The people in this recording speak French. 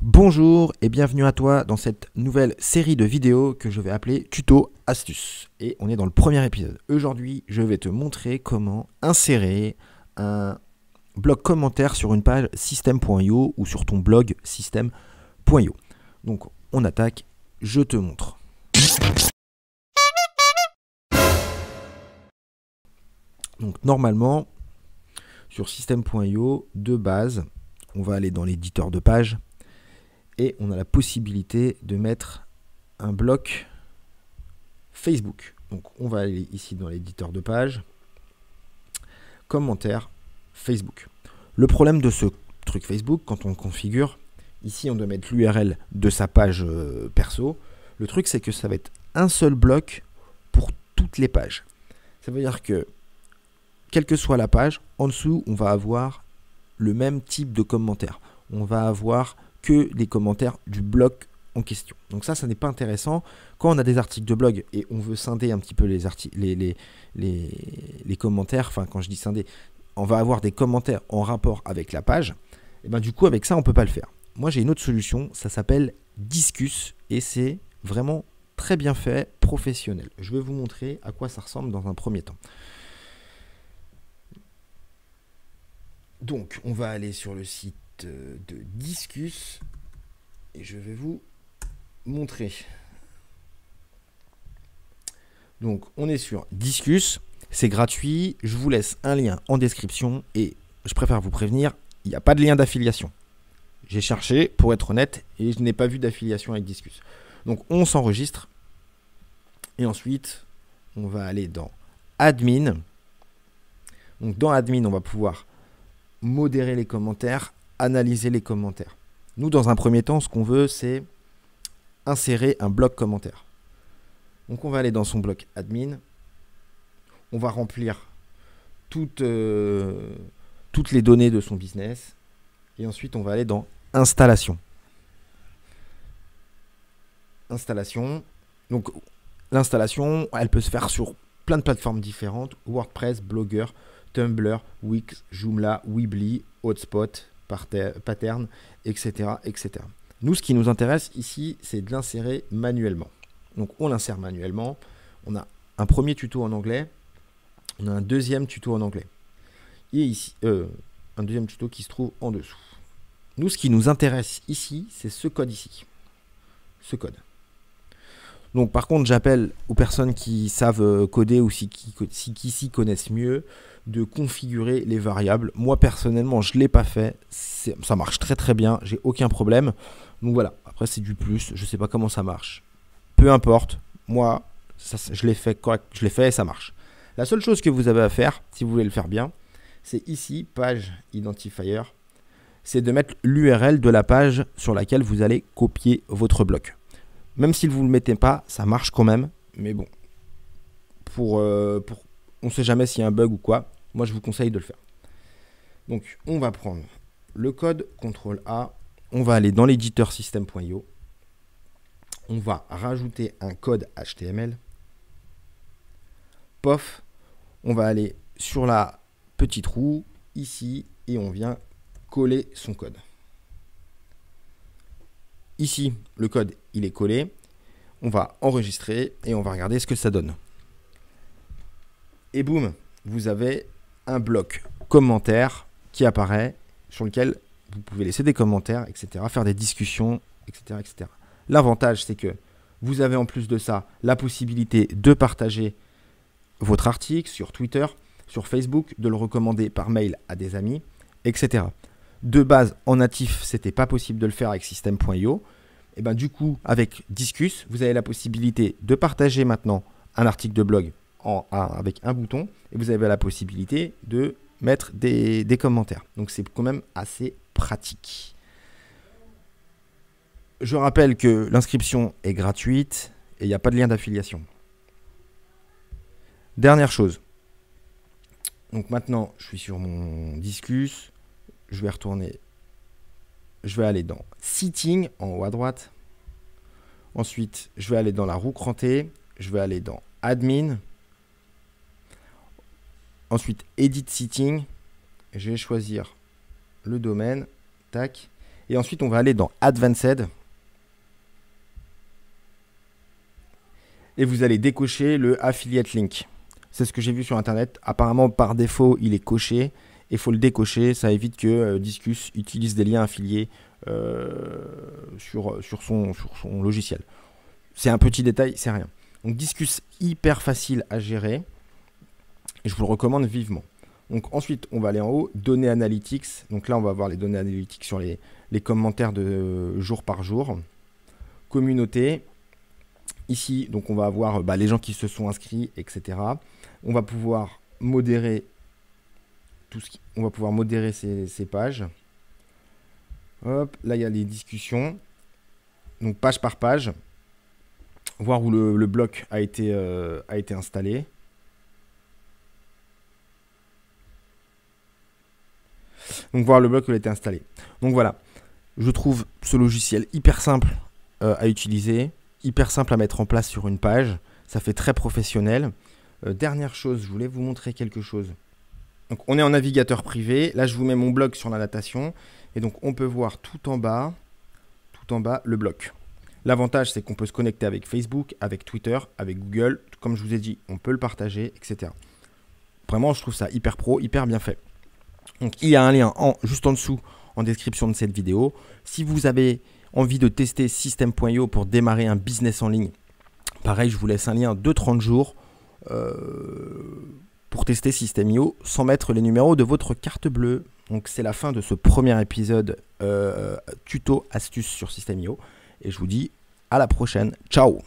Bonjour et bienvenue à toi dans cette nouvelle série de vidéos que je vais appeler Tuto Astuce. Et on est dans le premier épisode. Aujourd'hui, je vais te montrer comment insérer un bloc commentaire sur une page system.io ou sur ton blog system.io. Donc on attaque, je te montre. Donc normalement, sur system.io, de base, on va aller dans l'éditeur de page. Et on a la possibilité de mettre un bloc Facebook. Donc on va aller ici dans l'éditeur de page, commentaire Facebook. Le problème de ce truc Facebook, quand on le configure, ici on doit mettre l'URL de sa page perso. Le truc c'est que ça va être un seul bloc pour toutes les pages. Ça veut dire que, quelle que soit la page, en dessous on va avoir le même type de commentaire. On va avoir que les commentaires du bloc en question. Donc ça n'est pas intéressant. Quand on a des articles de blog et on veut scinder un petit peu les commentaires, enfin quand je dis scinder, on va avoir des commentaires en rapport avec la page, et bien du coup avec ça on ne peut pas le faire. Moi j'ai une autre solution, ça s'appelle Disqus et c'est vraiment très bien fait, professionnel. Je vais vous montrer à quoi ça ressemble dans un premier temps. Donc on va aller sur le site de Disqus et je vais vous montrer. Donc on est sur Disqus, c'est gratuit, je vous laisse un lien en description et je préfère vous prévenir, il n'y a pas de lien d'affiliation. J'ai cherché pour être honnête et je n'ai pas vu d'affiliation avec Disqus. Donc on s'enregistre et ensuite on va aller dans Admin. Donc dans Admin on va pouvoir modérer les commentaires, analyser les commentaires. Nous, dans un premier temps, ce qu'on veut, c'est insérer un bloc commentaire. Donc, on va aller dans son bloc admin. On va remplir toutes les données de son business. Et ensuite, on va aller dans installation. Installation. Donc, l'installation, elle peut se faire sur plein de plateformes différentes. WordPress, Blogger, Tumblr, Wix, Joomla, Weebly, Hotspot, Pattern, etc., etc. Nous, ce qui nous intéresse ici, c'est de l'insérer manuellement. Donc, on l'insère manuellement. On a un premier tuto en anglais. On a un deuxième tuto en anglais. Et ici, un deuxième tuto qui se trouve en dessous. Nous, ce qui nous intéresse ici, c'est ce code ici. Ce code. Donc, par contre, j'appelle aux personnes qui savent coder ou qui s'y connaissent mieux de configurer les variables. Moi, personnellement, je ne l'ai pas fait. Ça marche très très bien. J'ai aucun problème. Donc voilà. Après, c'est du plus. Je ne sais pas comment ça marche. Peu importe. Moi, je l'ai fait correct. Je l'ai fait et ça marche. La seule chose que vous avez à faire, si vous voulez le faire bien, c'est ici, page identifier. C'est de mettre l'URL de la page sur laquelle vous allez copier votre bloc. Même si vous ne le mettez pas, ça marche quand même. Mais bon, on ne sait jamais s'il y a un bug ou quoi. Moi, je vous conseille de le faire. Donc, on va prendre le code CTRL-A. On va aller dans l'éditeur system.io. On va rajouter un code HTML. Pof. On va aller sur la petite roue, ici, et on vient coller son code. Ici, le code, il est collé. On va enregistrer et on va regarder ce que ça donne. Et boum, vous avez un bloc commentaire qui apparaît sur lequel vous pouvez laisser des commentaires, etc., faire des discussions, etc., etc. L'avantage, c'est que vous avez en plus de ça la possibilité de partager votre article sur Twitter, sur Facebook, de le recommander par mail à des amis, etc. De base, en natif, c'était pas possible de le faire avec system.io. Et ben du coup, avec Disqus, vous avez la possibilité de partager maintenant un article de blog avec un bouton et vous avez la possibilité de mettre des commentaires. Donc c'est quand même assez pratique. Je rappelle que l'inscription est gratuite et il n'y a pas de lien d'affiliation. Dernière chose. Donc maintenant, je suis sur mon Disqus. Je vais retourner. Je vais aller dans Setting en haut à droite. Ensuite, je vais aller dans la roue crantée. Je vais aller dans Admin. Ensuite, Edit Setting. Je vais choisir le domaine. Tac. Et ensuite, on va aller dans Advanced. Et vous allez décocher le Affiliate Link. C'est ce que j'ai vu sur Internet. Apparemment, par défaut, il est coché. Il faut le décocher. Ça évite que Disqus utilise des liens affiliés sur son logiciel. C'est un petit détail, c'est rien. Donc Disqus, hyper facile à gérer. Et je vous le recommande vivement. Donc ensuite, on va aller en haut, données analytics. Donc là, on va voir les données analytics sur les commentaires de jour par jour. Communauté. Ici, donc on va avoir les gens qui se sont inscrits, etc. On va pouvoir modérer ces pages. Hop, là, il y a les discussions. Donc page par page. Voir où le bloc a été installé. Donc voir le bloc où il a été installé. Donc voilà, je trouve ce logiciel hyper simple à utiliser, hyper simple à mettre en place sur une page. Ça fait très professionnel. Dernière chose, je voulais vous montrer quelque chose. Donc on est en navigateur privé. Là, je vous mets mon blog sur la natation. Et donc on peut voir tout en bas le bloc. L'avantage, c'est qu'on peut se connecter avec Facebook, avec Twitter, avec Google. Comme je vous ai dit, on peut le partager, etc. Vraiment, je trouve ça hyper pro, hyper bien fait. Donc, il y a un lien juste en dessous, en description de cette vidéo. Si vous avez envie de tester System.io pour démarrer un business en ligne, pareil, je vous laisse un lien de 30 jours pour tester System.io sans mettre les numéros de votre carte bleue. Donc, c'est la fin de ce premier épisode tuto astuce sur System.io. Et je vous dis à la prochaine. Ciao!